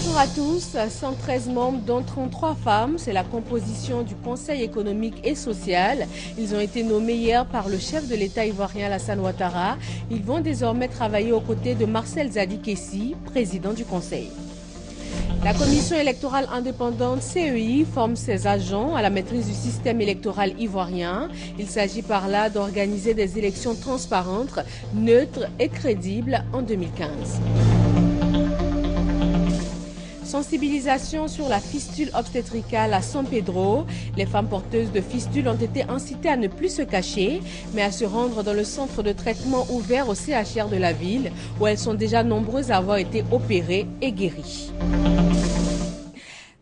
Bonjour à tous, 113 membres dont 33 femmes, c'est la composition du Conseil économique et social. Ils ont été nommés hier par le chef de l'État ivoirien Alassane Ouattara. Ils vont désormais travailler aux côtés de Marcel Zadi-Kessi, président du Conseil. La commission électorale indépendante CEI forme ses agents à la maîtrise du système électoral ivoirien. Il s'agit par là d'organiser des élections transparentes, neutres et crédibles en 2015. Sensibilisation sur la fistule obstétricale à San Pedro. Les femmes porteuses de fistules ont été incitées à ne plus se cacher, mais à se rendre dans le centre de traitement ouvert au CHR de la ville, où elles sont déjà nombreuses à avoir été opérées et guéries.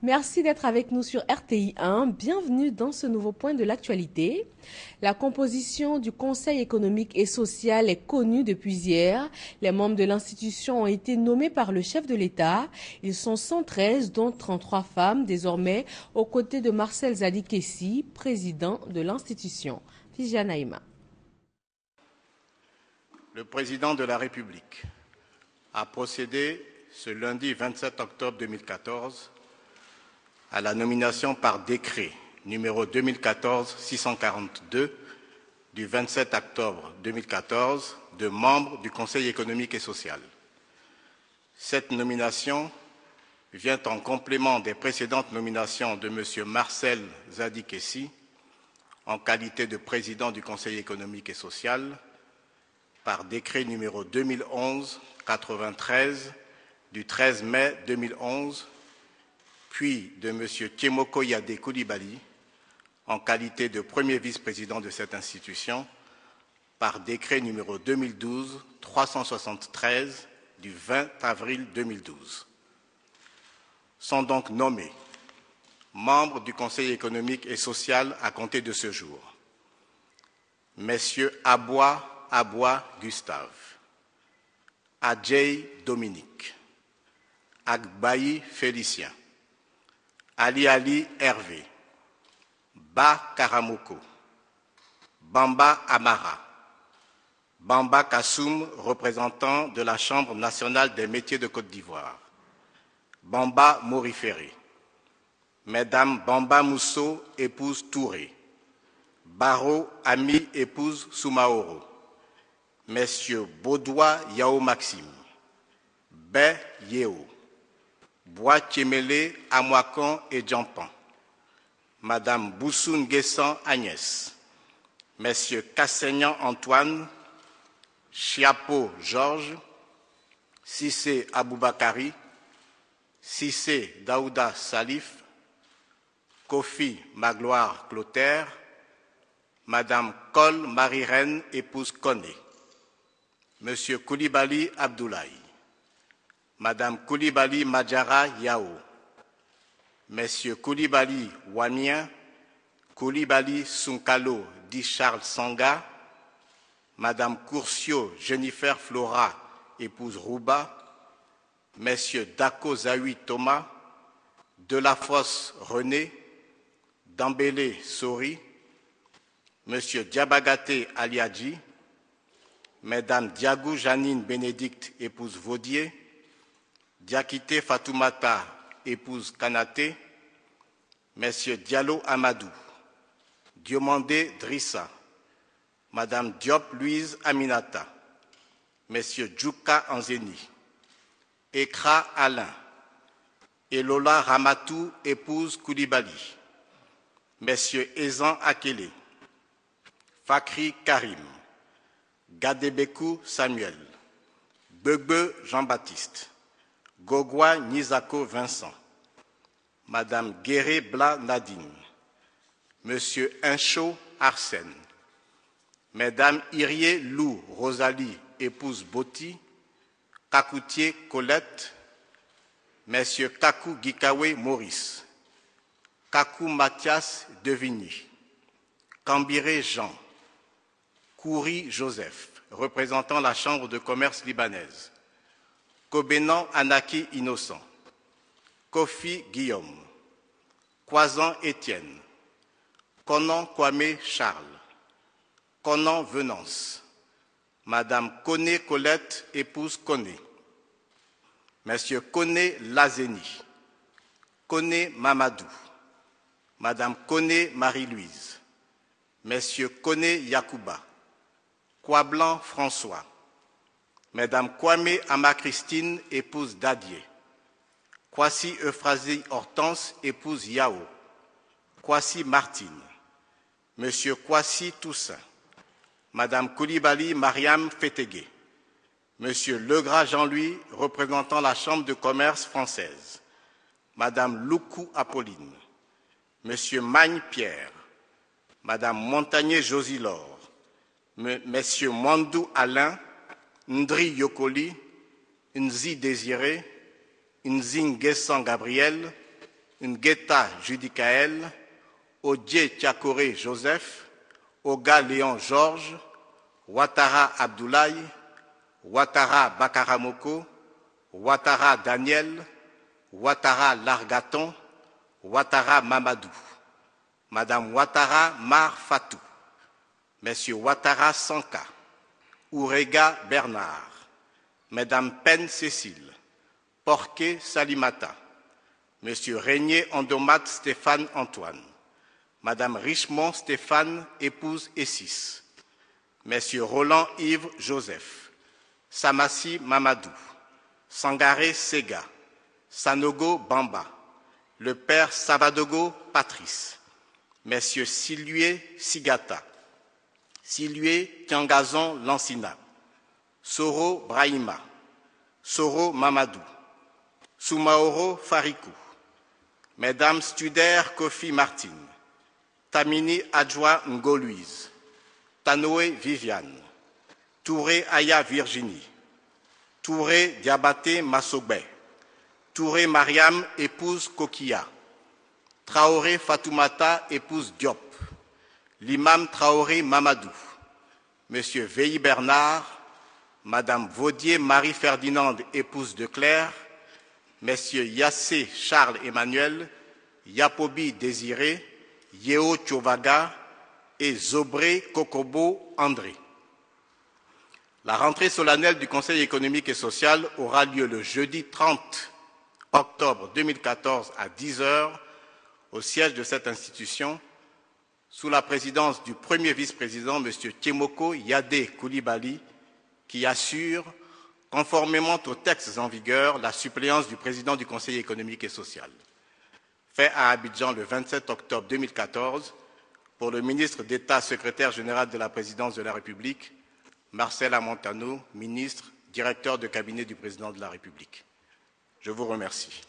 Merci d'être avec nous sur RTI 1. Bienvenue dans ce nouveau point de l'actualité. La composition du Conseil économique et social est connue depuis hier. Les membres de l'institution ont été nommés par le chef de l'État. Ils sont 113, dont 33 femmes, désormais aux côtés de Marcel Zadi-Kessi, président de l'institution. Fijiana Naïma. Le président de la République a procédé ce lundi 27 octobre 2014 à la nomination par décret numéro 2014-642 du 27 octobre 2014 de membres du Conseil économique et social. Cette nomination vient en complément des précédentes nominations de M. Marcel Zadi-Kessi en qualité de président du Conseil économique et social par décret numéro 2011-93 du 13 mai 2011, puis de M. Tiemoko Yade Koulibaly en qualité de premier vice-président de cette institution par décret numéro 2012-373 du 20 avril 2012. Sont donc nommés membres du Conseil économique et social à compter de ce jour Messieurs Aboua Gustave, Adjei Dominique, Agbayi Félicien, Ali Hervé, Ba Karamoko, Bamba Amara, Bamba Kassoum, représentant de la Chambre nationale des métiers de Côte d'Ivoire, Bamba Moriféré, Mesdames Bamba Mousso, épouse Touré, Baro Ami, épouse Soumaoro, Messieurs Baudois Yao Maxime, Bé Yeo, Bois Tchemele, Amouakon et Djampan, Madame Boussoun Guessan Agnès, Messieurs Kasseignan Antoine, Chiapo Georges, Sissé Aboubakari, Sissé Daouda Salif, Kofi Magloire Clotaire, Madame Col Marie-Reine, épouse Koné, Monsieur Koulibaly Abdoulaye, Madame Koulibaly Madjara Yao, Messieurs Koulibaly Wamien, Koulibaly Sunkalo dit Charles Sanga, Madame Courcio Jennifer Flora, épouse Rouba, Messieurs Dako Zawi Thomas, Delafosse René, Dambélé Sori, Monsieur Diabagaté Aliadji, Mesdames Diagou Janine Bénédicte, épouse Vaudier, Diakité Fatoumata, épouse Kanaté, Messieurs Diallo Amadou, Diomandé Drissa, Madame Diop Louise Aminata, Messieurs Djouka Anzeni, Ekra Alain, Elola Ramatou, épouse Koulibaly, Messieurs Ezan Akele, Fakri Karim, Gadebekou Samuel, Bebe Jean-Baptiste, Gogwa Nizako Vincent, Madame Guéré Bla Nadine, Monsieur Incho Arsène, Mesdames Irie Lou Rosalie, épouse Boti, Kakoutier Colette, Messieurs Kakou Gikawe Maurice, Kakou Mathias Devigny, Kambiré Jean, Kouri Joseph, représentant la Chambre de commerce libanaise, Kobenan Anaki Innocent, Kofi Guillaume, Kwazan Étienne, Konan Kwame Charles, Konan Venance, Madame Koné Colette, épouse Koné, Monsieur Koné Lazeni, Koné Mamadou, Madame Koné Marie-Louise, Monsieur Koné Yacouba, Kwablan François, Madame Kwame Ama-Christine, épouse Dadier, Kwasi Euphrasie Hortense, épouse Yao, Kwasi Martine, Monsieur Kwasi Toussaint, Madame Koulibaly Mariam Fetegué, Monsieur Legras Jean-Louis, représentant la Chambre de commerce française, Madame Loukou Apolline, Monsieur Magne Pierre, Madame Montagnier Josilor, Messieurs Mandou Alain, Ndri Yokoli, Nzi Désiré, Nzi Nguessan Gabriel, Ngueta Judicaël, Odje Tiakoré Joseph, Oga Léon Georges, Ouattara Abdoulaye, Ouattara Bakaramoko, Ouattara Daniel, Ouattara Largaton, Ouattara Mamadou, Madame Ouattara Mar Fatou, Monsieur Ouattara Sanka, Ourega Bernard, Madame Pen Cécile, Porquet Salimata, Monsieur Régnier Andomat Stéphane Antoine, Madame Richemont Stéphane, épouse Essis, Monsieur Roland Yves Joseph, Samassi Mamadou, Sangaré Sega, Sanogo Bamba, le père Savadogo Patrice, Messieurs Silué Sigata, Silué Tiangazon Lansina, Soro Brahima, Soro Mamadou, Soumaoro Farikou, Mesdames Studer Kofi Martine, Tamini Adjoa Ngo-Louise, Tanoé Viviane, Touré Aya Virginie, Touré Diabaté Massobé, Touré Mariam, épouse Kokia, Traoré Fatoumata, épouse Diop, l'imam Traoré Mamadou, Monsieur Veilly Bernard, Madame Vaudier Marie-Ferdinande, épouse de Claire, Messieurs Yassé Charles Emmanuel, Yapobi Désiré, Yeo Tchovaga et Zobré Kokobo André. La rentrée solennelle du Conseil économique et social aura lieu le jeudi 30 octobre 2014 à 10 h au siège de cette institution, sous la présidence du premier vice-président, M. Tiemoko Yadé Koulibaly, qui assure, conformément aux textes en vigueur, la suppléance du président du Conseil économique et social. Fait à Abidjan le 27 octobre 2014 pour le ministre d'État, secrétaire général de la présidence de la République, Marcela Montano, ministre, directeur de cabinet du président de la République. Je vous remercie.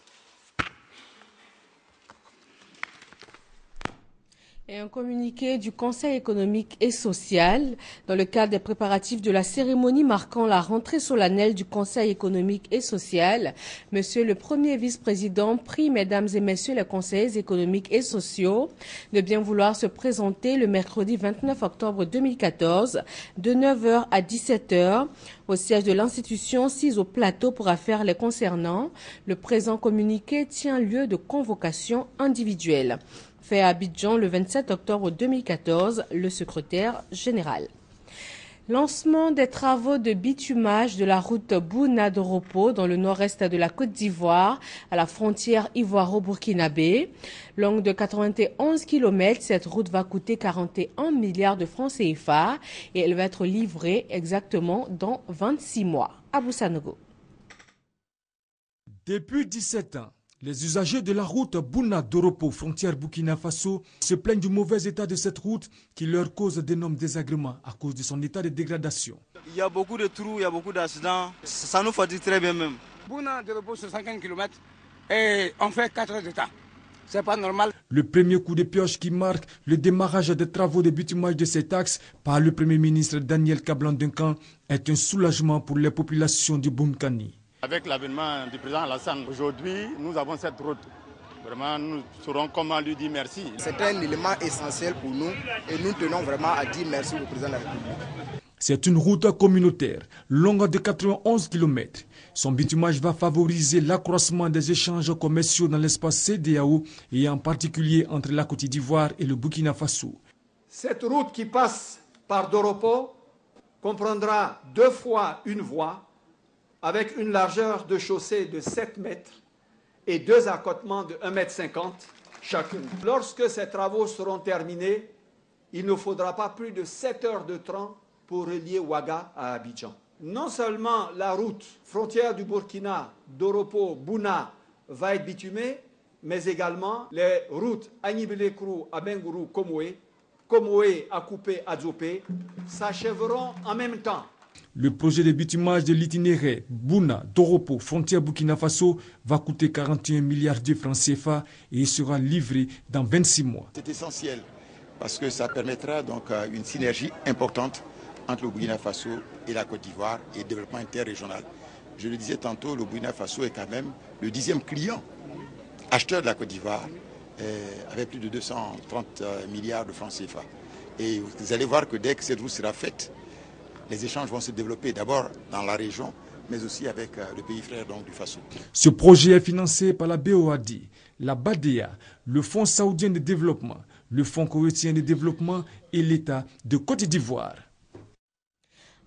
Et un communiqué du Conseil économique et social dans le cadre des préparatifs de la cérémonie marquant la rentrée solennelle du Conseil économique et social. Monsieur le Premier vice-président prie mesdames et messieurs les conseillers économiques et sociaux de bien vouloir se présenter le mercredi 29 octobre 2014 de 9 h à 17 h au siège de l'institution 6 au plateau pour affaires les concernant. Le présent communiqué tient lieu de convocation individuelle. Fait à Abidjan le 27 octobre 2014, le secrétaire général. Lancement des travaux de bitumage de la route Bouna-Doropo dans le nord-est de la Côte d'Ivoire, à la frontière ivoiro-burkinabé. Longue de 91 km, cette route va coûter 41 milliards de francs CFA et elle va être livrée exactement dans 26 mois. Abou Sanogo. Depuis 17 ans, les usagers de la route Bouna-Doropo, frontière Burkina Faso, se plaignent du mauvais état de cette route qui leur cause d'énormes désagréments à cause de son état de dégradation. Il y a beaucoup de trous, il y a beaucoup d'accidents. Ça nous fatigue très bien même. Bouna-Doropo, c'est 50 km et on fait 4 heures de temps. C'est pas normal. Le premier coup de pioche qui marque le démarrage des travaux de bitumage de cet axe par le Premier ministre Daniel Kablan-Duncan est un soulagement pour les populations du Boumkani. Avec l'avènement du président Alassane, aujourd'hui, nous avons cette route. Vraiment, nous saurons comment lui dire merci. C'est un élément essentiel pour nous et nous tenons vraiment à dire merci au président de la République. C'est une route communautaire, longue de 91 km. Son bitumage va favoriser l'accroissement des échanges commerciaux dans l'espace CEDEAO et en particulier entre la Côte d'Ivoire et le Burkina Faso. Cette route qui passe par Doropo comprendra 2 fois une voie avec une largeur de chaussée de 7 mètres et 2 accotements de 1,50 m chacune. Lorsque ces travaux seront terminés, il ne faudra pas plus de 7 heures de train pour relier Ouaga à Abidjan. Non seulement la route frontière du Burkina, Doropo, Bouna va être bitumée, mais également les routes Agnibelekrou, Abengourou, Komoé, Komoé, Akupé, Adzopé s'achèveront en même temps. Le projet de bitumage de l'itinéraire Bouna, Doropo, frontière Burkina Faso va coûter 41 milliards de francs CFA et sera livré dans 26 mois. C'est essentiel parce que ça permettra donc une synergie importante entre le Burkina Faso et la Côte d'Ivoire et le développement interrégional. Je le disais tantôt, le Burkina Faso est quand même le 10e client acheteur de la Côte d'Ivoire avec plus de 230 milliards de francs CFA. Et vous allez voir que dès que cette route sera faite, les échanges vont se développer d'abord dans la région, mais aussi avec le pays frère donc, du Faso. Ce projet est financé par la BOAD, la BADEA, le Fonds saoudien de développement, le Fonds koweïtien de développement et l'État de Côte d'Ivoire.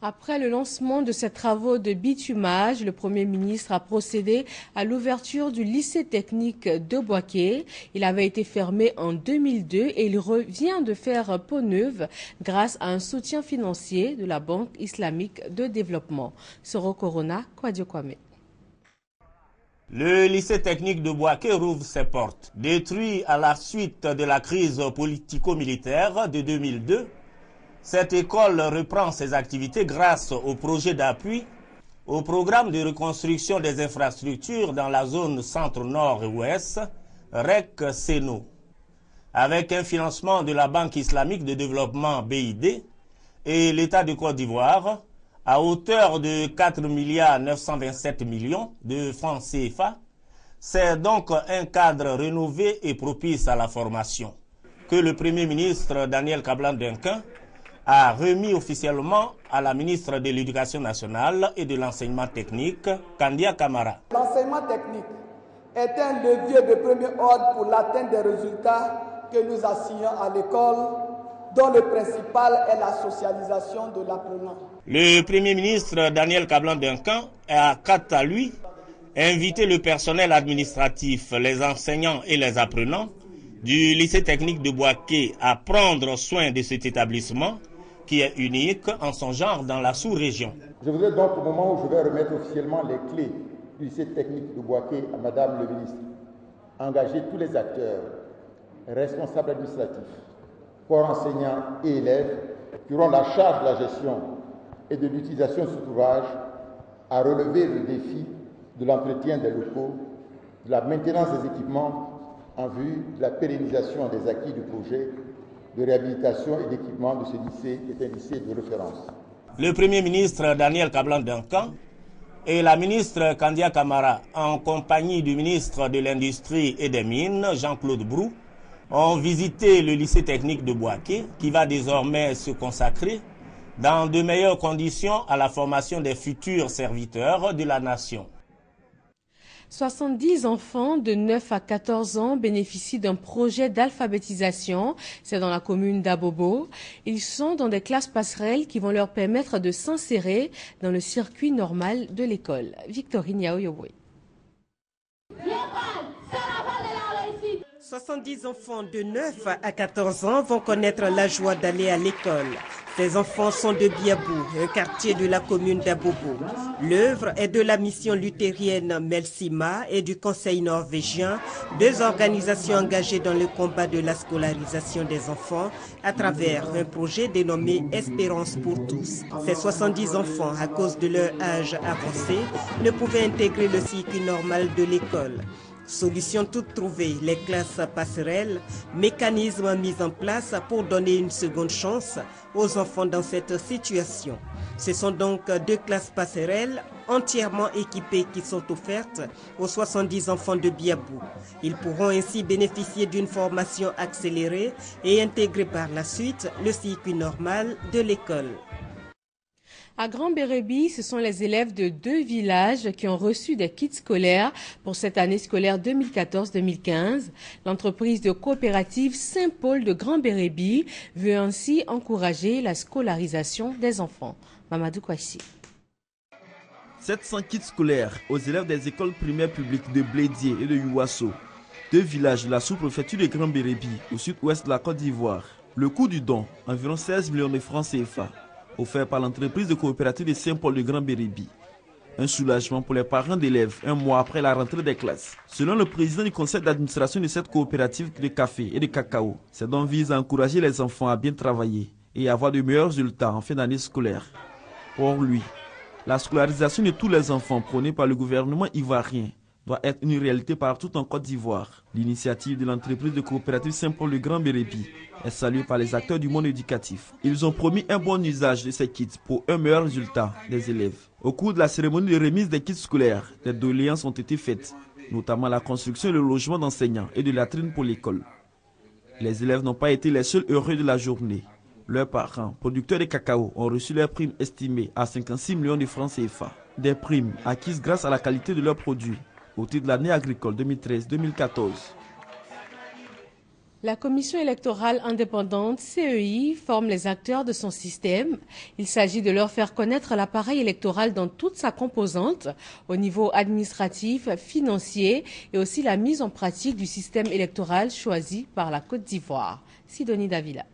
Après le lancement de ces travaux de bitumage, le Premier ministre a procédé à l'ouverture du lycée technique de Bouaké. Il avait été fermé en 2002 et il revient de faire peau neuve grâce à un soutien financier de la Banque islamique de développement. Soro Corona, Kwadio Kwame. Le lycée technique de Bouaké rouvre ses portes. Détruit à la suite de la crise politico-militaire de 2002, cette école reprend ses activités grâce au projet d'appui au programme de reconstruction des infrastructures dans la zone centre-nord et ouest, REC-SENO. Avec un financement de la Banque islamique de développement BID et l'État de Côte d'Ivoire, à hauteur de 4 927 millions de francs CFA, c'est donc un cadre rénové et propice à la formation que le Premier ministre Daniel Kablan-Duncan a remis officiellement à la ministre de l'Éducation nationale et de l'enseignement technique, Kandia Camara. L'enseignement technique est un levier de premier ordre pour l'atteinte des résultats que nous assignons à l'école, dont le principal est la socialisation de l'apprenant. Le Premier ministre Daniel Kablan-Duncan a, quant à lui, invité le personnel administratif, les enseignants et les apprenants du lycée technique de Bouaké à prendre soin de cet établissement qui est unique en son genre dans la sous-région. Je voudrais donc, au moment où je vais remettre officiellement les clés du lycée technique de Bouaké à Madame le ministre, engager tous les acteurs, responsables administratifs, corps enseignants et élèves qui auront la charge de la gestion et de l'utilisation de cet ouvrage à relever le défi de l'entretien des locaux, de la maintenance des équipements en vue de la pérennisation des acquis du projet de réhabilitation et d'équipement de ce lycée qui est un lycée de référence. Le Premier ministre Daniel Kablan-Duncan et la ministre Kandia Camara, en compagnie du ministre de l'Industrie et des Mines, Jean-Claude Brou, ont visité le lycée technique de Bouaké qui va désormais se consacrer dans de meilleures conditions à la formation des futurs serviteurs de la nation. 70 enfants de 9 à 14 ans bénéficient d'un projet d'alphabétisation. C'est dans la commune d'Abobo. Ils sont dans des classes passerelles qui vont leur permettre de s'insérer dans le circuit normal de l'école. Victorine Yaoyowe. 70 enfants de 9 à 14 ans vont connaître la joie d'aller à l'école. Ces enfants sont de Biabou, un quartier de la commune d'Abobo. L'œuvre est de la mission luthérienne Melsima et du Conseil norvégien, deux organisations engagées dans le combat de la scolarisation des enfants à travers un projet dénommé Espérance pour tous. Ces 70 enfants, à cause de leur âge avancé, ne pouvaient intégrer le cycle normal de l'école. Solution toute trouvée, les classes passerelles, mécanismes mis en place pour donner une seconde chance aux enfants dans cette situation. Ce sont donc deux classes passerelles entièrement équipées qui sont offertes aux 70 enfants de Biabou. Ils pourront ainsi bénéficier d'une formation accélérée et intégrer par la suite le cycle normal de l'école. À Grand Bérébi, ce sont les élèves de 2 villages qui ont reçu des kits scolaires pour cette année scolaire 2014-2015. L'entreprise de coopérative Saint-Paul de Grand Bérébi veut ainsi encourager la scolarisation des enfants. Mamadou Kouassi. 700 kits scolaires aux élèves des écoles primaires publiques de Blédié et de Youasso, 2 villages de la sous-préfecture de Grand Bérébi, au sud-ouest de la Côte d'Ivoire. Le coût du don, environ 16 millions de francs CFA, offert par l'entreprise de coopérative de Saint-Paul de Grand Bérébi. Un soulagement pour les parents d'élèves 1 mois après la rentrée des classes. Selon le président du conseil d'administration de cette coopérative de café et de cacao, ces dons visent à encourager les enfants à bien travailler et à avoir de meilleurs résultats en fin d'année scolaire. Pour lui, la scolarisation de tous les enfants prônée par le gouvernement ivoirien doit être une réalité partout en Côte d'Ivoire. L'initiative de l'entreprise de coopérative Saint-Paul de Grand Bérébi est saluée par les acteurs du monde éducatif. Ils ont promis un bon usage de ces kits pour un meilleur résultat des élèves. Au cours de la cérémonie de remise des kits scolaires, des doléances ont été faites, notamment la construction et le logement d'enseignants et de latrines pour l'école. Les élèves n'ont pas été les seuls heureux de la journée. Leurs parents, producteurs de cacao, ont reçu leurs primes estimées à 56 millions de francs CFA. Des primes acquises grâce à la qualité de leurs produits au titre de l'année agricole 2013-2014. La commission électorale indépendante, CEI, forme les acteurs de son système. Il s'agit de leur faire connaître l'appareil électoral dans toute sa composante, au niveau administratif, financier et aussi la mise en pratique du système électoral choisi par la Côte d'Ivoire. Sidonie Davila.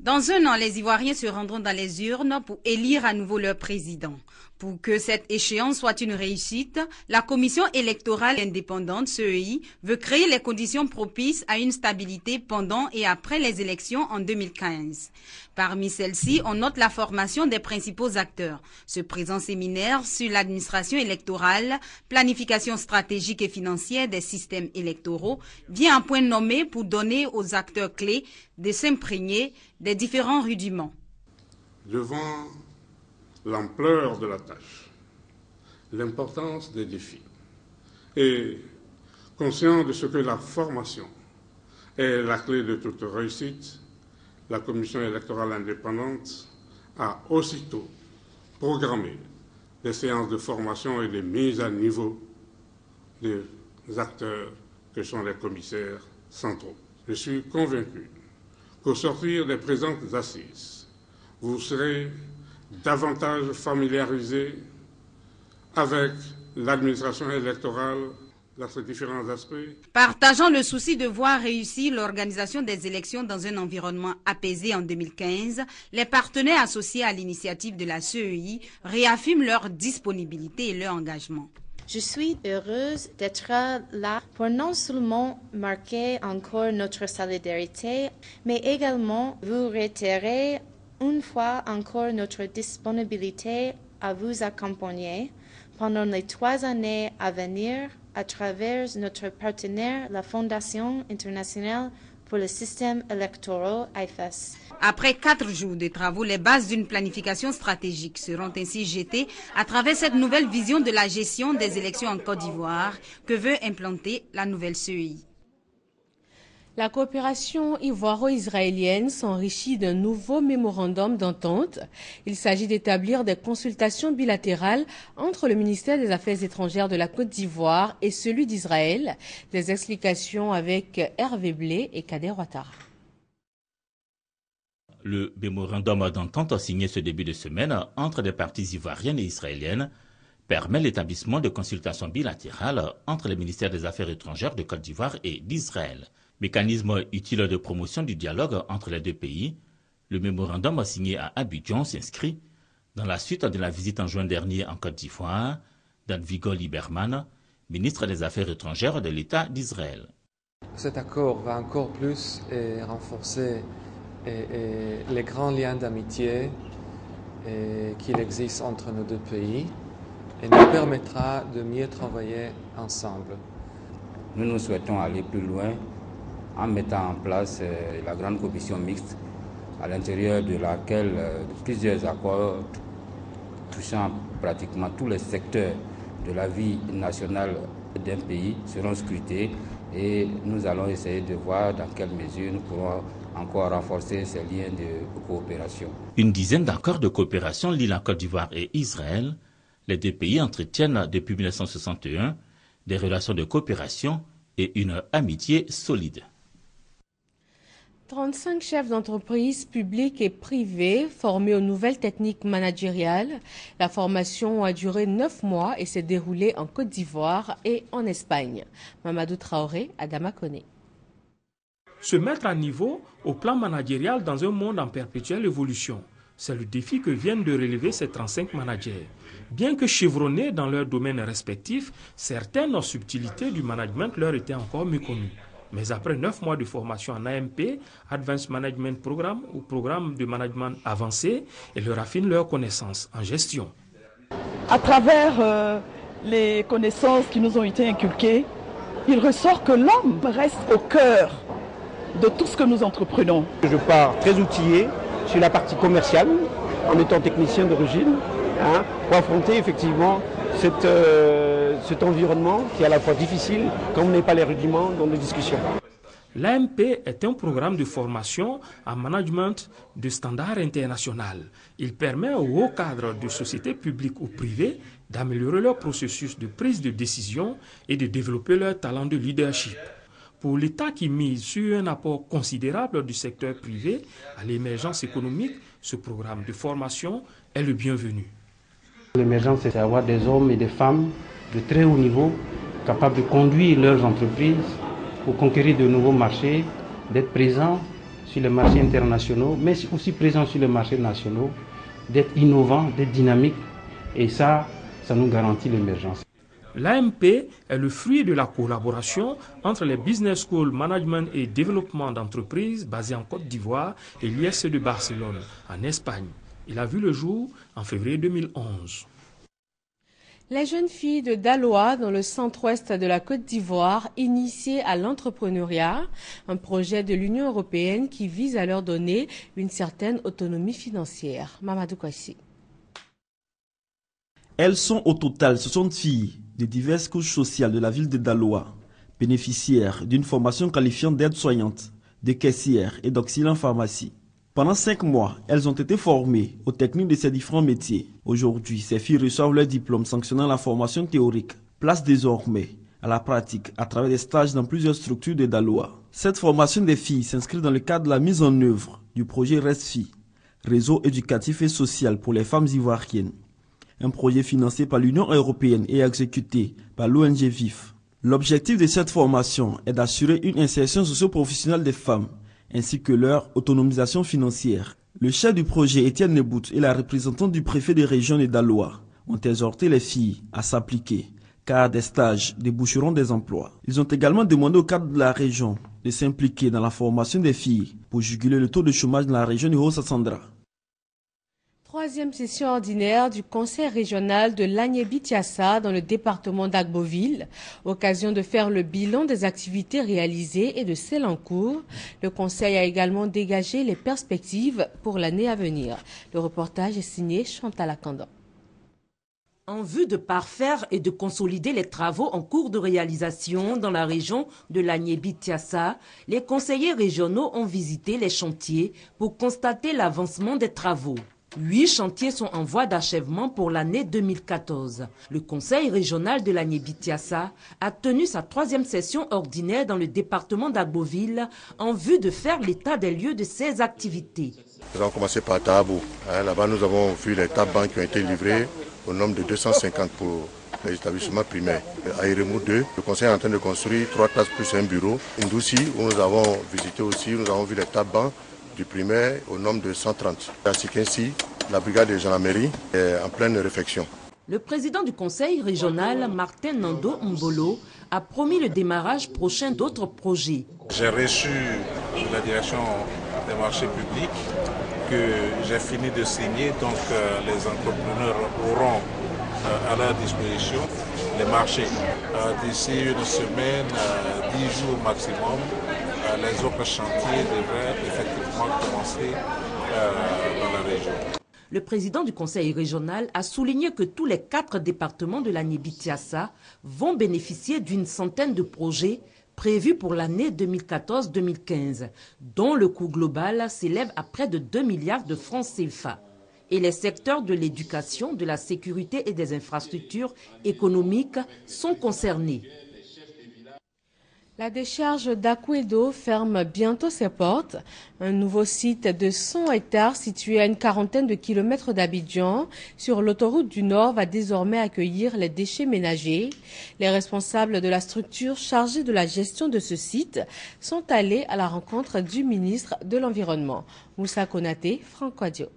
Dans 1 an, les Ivoiriens se rendront dans les urnes pour élire à nouveau leur président. Pour que cette échéance soit une réussite, la Commission électorale indépendante, CEI, veut créer les conditions propices à une stabilité pendant et après les élections en 2015. Parmi celles-ci, on note la formation des principaux acteurs. Ce présent séminaire sur l'administration électorale, planification stratégique et financière des systèmes électoraux vient à point nommé pour donner aux acteurs clés de s'imprégner des différents rudiments. Devant l'ampleur de la tâche, l'importance des défis et conscient de ce que la formation est la clé de toute réussite, la Commission électorale indépendante a aussitôt programmé des séances de formation et de mise à niveau des acteurs que sont les commissaires centraux. Je suis convaincu qu'au sortir des présentes assises, vous serez davantage familiarisés avec l'administration électorale dans ses différents aspects. Partageant le souci de voir réussir l'organisation des élections dans un environnement apaisé en 2015, les partenaires associés à l'initiative de la CEI réaffirment leur disponibilité et leur engagement. Je suis heureuse d'être là pour non seulement marquer encore notre solidarité, mais également vous réitérer une fois encore notre disponibilité à vous accompagner pendant les 3 années à venir à travers notre partenaire, la Fondation internationale pour le système électoral, IFES. Après 4 jours de travaux, les bases d'une planification stratégique seront ainsi jetées à travers cette nouvelle vision de la gestion des élections en Côte d'Ivoire que veut implanter la nouvelle CEI. La coopération ivoiro-israélienne s'enrichit d'un nouveau mémorandum d'entente. Il s'agit d'établir des consultations bilatérales entre le ministère des Affaires étrangères de la Côte d'Ivoire et celui d'Israël. Des explications avec Hervé Blé et Kader Ouattara. Le mémorandum d'entente signé ce début de semaine entre les parties ivoiriennes et israéliennes permet l'établissement de consultations bilatérales entre les ministères des Affaires étrangères de Côte d'Ivoire et d'Israël. Mécanisme utile de promotion du dialogue entre les deux pays, le mémorandum signé à Abidjan s'inscrit dans la suite de la visite en juin dernier en Côte d'Ivoire d'Anvigo Lieberman, ministre des Affaires étrangères de l'État d'Israël. Cet accord va encore plus renforcer les grands liens d'amitié qu'il existe entre nos deux pays et nous permettra de mieux travailler ensemble. Nous souhaitons aller plus loin en mettant en place la grande commission mixte à l'intérieur de laquelle plusieurs accords touchant pratiquement tous les secteurs de la vie nationale d'un pays seront scrutés et nous allons essayer de voir dans quelle mesure nous pourrons encore renforcer ces liens de coopération. Une dizaine d'accords de coopération lient la Côte d'Ivoire et Israël. Les deux pays entretiennent depuis 1961 des relations de coopération et une amitié solide. 35 chefs d'entreprise publics et privés formés aux nouvelles techniques managériales. La formation a duré 9 mois et s'est déroulée en Côte d'Ivoire et en Espagne. Mamadou Traoré, Adama Koné. Se mettre à niveau au plan managérial dans un monde en perpétuelle évolution, c'est le défi que viennent de relever ces 35 managers. Bien que chevronnés dans leurs domaines respectifs, certaines subtilités du management leur étaient encore méconnues. Mais après 9 mois de formation en AMP, Advanced Management Programme ou Programme de Management Avancé, ils leur affinent leurs connaissances en gestion. À travers les connaissances qui nous ont été inculquées, il ressort que l'homme reste au cœur de tout ce que nous entreprenons. Je pars très outillé sur la partie commerciale, en étant technicien d'origine, pour affronter effectivement cet environnement qui est à la fois difficile quand on n'est pas les rudiments dans les discussions. L'AMP est un programme de formation en management de standard international. Il permet aux hauts cadres de sociétés publiques ou privées d'améliorer leur processus de prise de décision et de développer leur talent de leadership. Pour l'État qui mise sur un apport considérable du secteur privé à l'émergence économique, ce programme de formation est le bienvenu. L'émergence, c'est avoir des hommes et des femmes de très haut niveau, capables de conduire leurs entreprises pour conquérir de nouveaux marchés, d'être présents sur les marchés internationaux, mais aussi présents sur les marchés nationaux, d'être innovants, d'être dynamiques. Et ça nous garantit l'émergence. L'AMP est le fruit de la collaboration entre les Business School Management et Développement d'entreprises basées en Côte d'Ivoire et l'ISC de Barcelone, en Espagne. Il a vu le jour en février 2011. Les jeunes filles de Daloa, dans le centre-ouest de la Côte d'Ivoire, initiées à l'entrepreneuriat, un projet de l'Union européenne qui vise à leur donner une certaine autonomie financière. Mamadou Kwasi. Elles sont au total 60 filles de diverses couches sociales de la ville de Daloa, bénéficiaires d'une formation qualifiante d'aide-soignante, de caissière et d'auxiliaire en pharmacie. Pendant 5 mois, elles ont été formées aux techniques de ces différents métiers. Aujourd'hui, ces filles reçoivent leur diplôme sanctionnant la formation théorique. Place désormais à la pratique à travers des stages dans plusieurs structures de Daloa. Cette formation des filles s'inscrit dans le cadre de la mise en œuvre du projet RESFI, Réseau éducatif et social pour les femmes ivoiriennes. Un projet financé par l'Union européenne et exécuté par l'ONG VIF. L'objectif de cette formation est d'assurer une insertion socio-professionnelle des femmes, ainsi que leur autonomisation financière. Le chef du projet, Étienne Nebout, et la représentante du préfet de région de Daloa ont exhorté les filles à s'appliquer, car des stages déboucheront des emplois. Ils ont également demandé au cadre de la région de s'impliquer dans la formation des filles pour juguler le taux de chômage dans la région de Haut-Sassandra. Troisième session ordinaire du Conseil régional de l'Agnébi-Tiassa dans le département d'Agboville. Occasion de faire le bilan des activités réalisées et de celles en cours. Le Conseil a également dégagé les perspectives pour l'année à venir. Le reportage est signé Chantal Akandan. En vue de parfaire et de consolider les travaux en cours de réalisation dans la région de l'Agnébi-Tiassa, les conseillers régionaux ont visité les chantiers pour constater l'avancement des travaux. 8 chantiers sont en voie d'achèvement pour l'année 2014. Le Conseil régional de l'Agnébi-Tiassa a tenu sa 3e session ordinaire dans le département d'Agboville en vue de faire l'état des lieux de ses activités. Nous avons commencé par Tabou. Là-bas, nous avons vu les tables-bancs qui ont été livrés au nombre de 250 pour les établissements primaires. À Iremou 2, le Conseil est en train de construire 3 classes plus un bureau. Ndouci, où nous avons visité aussi, nous avons vu les tables-bancs du primaire au nombre de 130. À Sikensi, la brigade de gendarmerie est en pleine réflexion. Le président du conseil régional, Martin Nando Mbolo, a promis le démarrage prochain d'autres projets. J'ai reçu de la direction des marchés publics que j'ai fini de signer, donc les entrepreneurs auront à leur disposition les marchés. D'ici une semaine, 10 jours maximum, les autres chantiers devraient effectivement commencer dans la région. Le président du conseil régional a souligné que tous les 4 départements de l'Agnébi-Tiassa vont bénéficier d'une centaine de projets prévus pour l'année 2014-2015, dont le coût global s'élève à près de 2 milliards de francs CFA. Et les secteurs de l'éducation, de la sécurité et des infrastructures économiques sont concernés. La décharge d'Aquedo ferme bientôt ses portes. Un nouveau site de 100 hectares situé à une quarantaine de kilomètres d'Abidjan sur l'autoroute du Nord va désormais accueillir les déchets ménagers. Les responsables de la structure chargée de la gestion de ce site sont allés à la rencontre du ministre de l'Environnement. Moussa Konaté, Franck Wadio.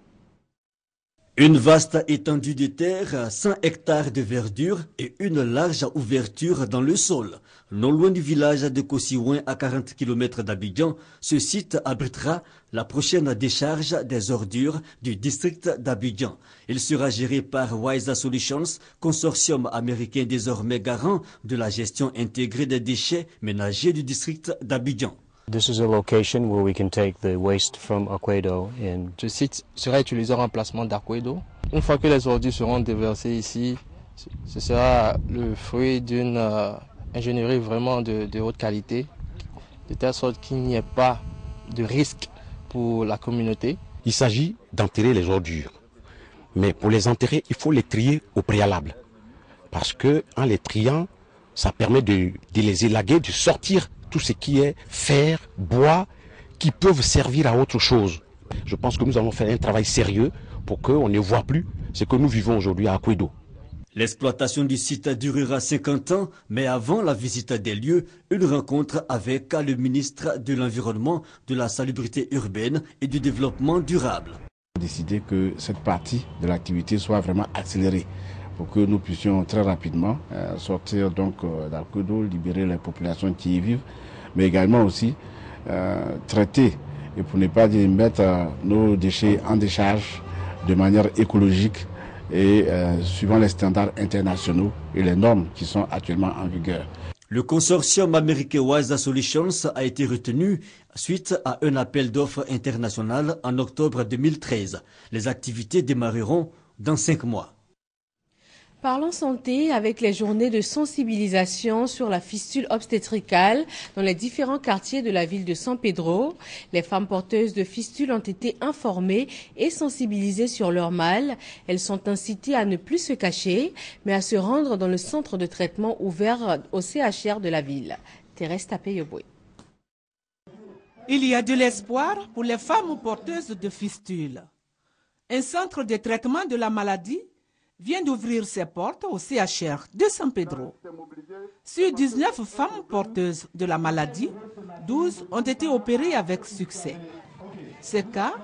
Une vaste étendue de terre, 100 hectares de verdure et une large ouverture dans le sol. Non loin du village de Kossiouin, à 40 km d'Abidjan, ce site abritera la prochaine décharge des ordures du district d'Abidjan. Il sera géré par Wisa Solutions, consortium américain désormais garant de la gestion intégrée des déchets ménagers du district d'Abidjan. This is a location where we can take the waste from Aquedo and... Ce site sera utilisé en remplacement d'Aquedo. Une fois que les ordures seront déversées ici, ce sera le fruit d'une ingénierie vraiment de haute qualité, de telle sorte qu'il n'y ait pas de risque pour la communauté. Il s'agit d'enterrer les ordures. Mais pour les enterrer, il faut les trier au préalable. Parce que en les triant, ça permet de les élaguer, de sortir tout ce qui est fer, bois, qui peuvent servir à autre chose. Je pense que nous allons faire un travail sérieux pour qu'on ne voit plus ce que nous vivons aujourd'hui à Aquedo. L'exploitation du site durera 50 ans, mais avant la visite des lieux, une rencontre avec le ministre de l'Environnement, de la Salubrité urbaine et du Développement durable. On a décidé que cette partie de l'activité soit vraiment accélérée pour que nous puissions très rapidement sortir donc d'Aquedo, libérer les populations qui y vivent, mais également aussi traiter, et pour ne pas dire mettre nos déchets en décharge de manière écologique et suivant les standards internationaux et les normes qui sont actuellement en vigueur. Le consortium américain Wisa Solutions a été retenu suite à un appel d'offres international en octobre 2013. Les activités démarreront dans 5 mois. Parlons santé avec les journées de sensibilisation sur la fistule obstétricale dans les différents quartiers de la ville de San Pedro. Les femmes porteuses de fistules ont été informées et sensibilisées sur leur mal. Elles sont incitées à ne plus se cacher, mais à se rendre dans le centre de traitement ouvert au CHR de la ville. Thérèse Tapé-Yoboué. Il y a de l'espoir pour les femmes porteuses de fistules. Un centre de traitement de la maladie vient d'ouvrir ses portes au CHR de San Pedro. Sur 19 femmes porteuses de la maladie, 12 ont été opérées avec succès. Ces cas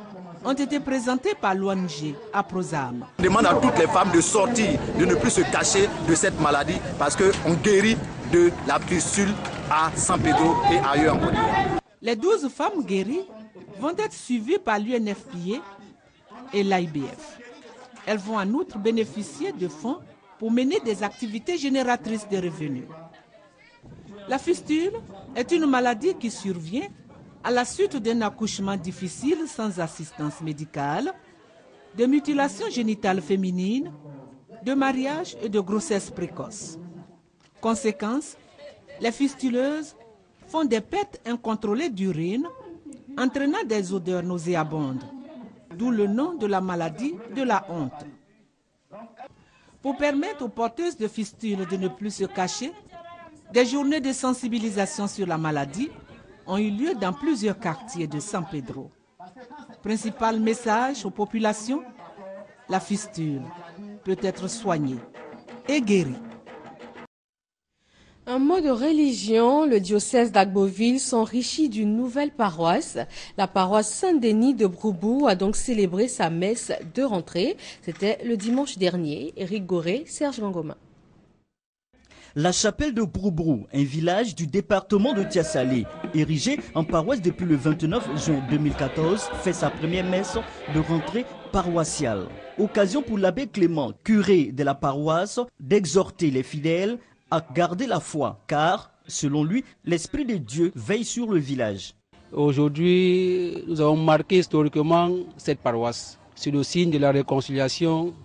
ont été présentés par l'ONG Aprosam. On demande à toutes les femmes de sortir, de ne plus se cacher de cette maladie parce qu'on guérit de la fistule à San Pedro et ailleurs en Côte d'Ivoire. Les 12 femmes guéries vont être suivies par l'UNFPA et l'IBF. Elles vont en outre bénéficier de fonds pour mener des activités génératrices de revenus. La fistule est une maladie qui survient à la suite d'un accouchement difficile sans assistance médicale, de mutilations génitales féminines, de mariage et de grossesse précoce. Conséquence, les fistuleuses font des pertes incontrôlées d'urine, entraînant des odeurs nauséabondes. D'où le nom de la maladie de la honte. Pour permettre aux porteuses de fistules de ne plus se cacher, des journées de sensibilisation sur la maladie ont eu lieu dans plusieurs quartiers de San Pedro. Principal message aux populations, la fistule peut être soignée et guérie. Un mot de religion, le diocèse d'Agboville s'enrichit d'une nouvelle paroisse. La paroisse Saint-Denis de Broubou a donc célébré sa messe de rentrée. C'était le dimanche dernier. Éric Goré, Serge Gangoma. La chapelle de Broubrou, un village du département de Tiassalé, érigé en paroisse depuis le 29 juin 2014, fait sa première messe de rentrée paroissiale. Occasion pour l'abbé Clément, curé de la paroisse, d'exhorter les fidèles à garder la foi, car, selon lui, l'Esprit de Dieu veille sur le village. Aujourd'hui, nous avons marqué historiquement cette paroisse. C'est le signe de la réconciliation,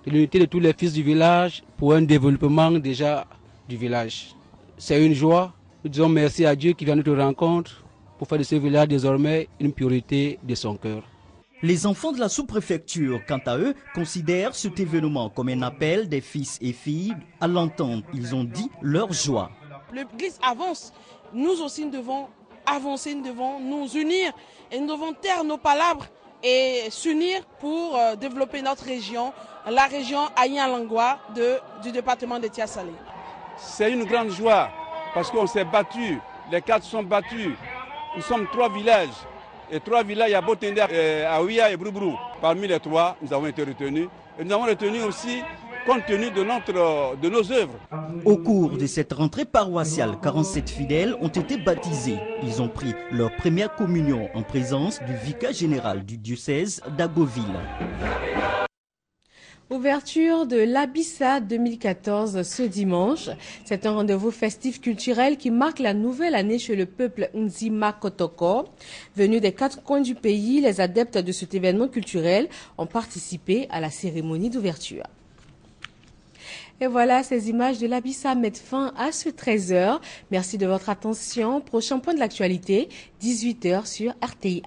de l'unité de tous les fils du village pour un développement déjà du village. C'est une joie. Nous disons merci à Dieu qui vient à notre rencontre pour faire de ce village désormais une priorité de son cœur. Les enfants de la sous-préfecture, quant à eux, considèrent cet événement comme un appel des fils et filles à l'entendre. Ils ont dit leur joie. L'Église avance nous aussi nous devons avancer, nous devons nous unir et nous devons taire nos palabres et s'unir pour développer notre région, la région Aïan-Langwa du département de Tia-Salé. C'est une grande joie parce qu'on s'est battus, les 4 sont battus. Nous sommes 3 villages. Et 3 villages, il y a Botende, Aouia et Broubrou. Parmi les 3, nous avons été retenus. Et nous avons retenu aussi compte tenu de nos œuvres. Au cours de cette rentrée paroissiale, 47 fidèles ont été baptisés. Ils ont pris leur première communion en présence du vicaire général du diocèse d'Agoville. Ouverture de l'Abissa 2014 ce dimanche. C'est un rendez-vous festif culturel qui marque la nouvelle année chez le peuple Nzima Kotoko. Venus des 4 coins du pays, les adeptes de cet événement culturel ont participé à la cérémonie d'ouverture. Et voilà, ces images de l'Abissa mettent fin à ce 13h. Merci de votre attention. Prochain point de l'actualité, 18h sur RTI1.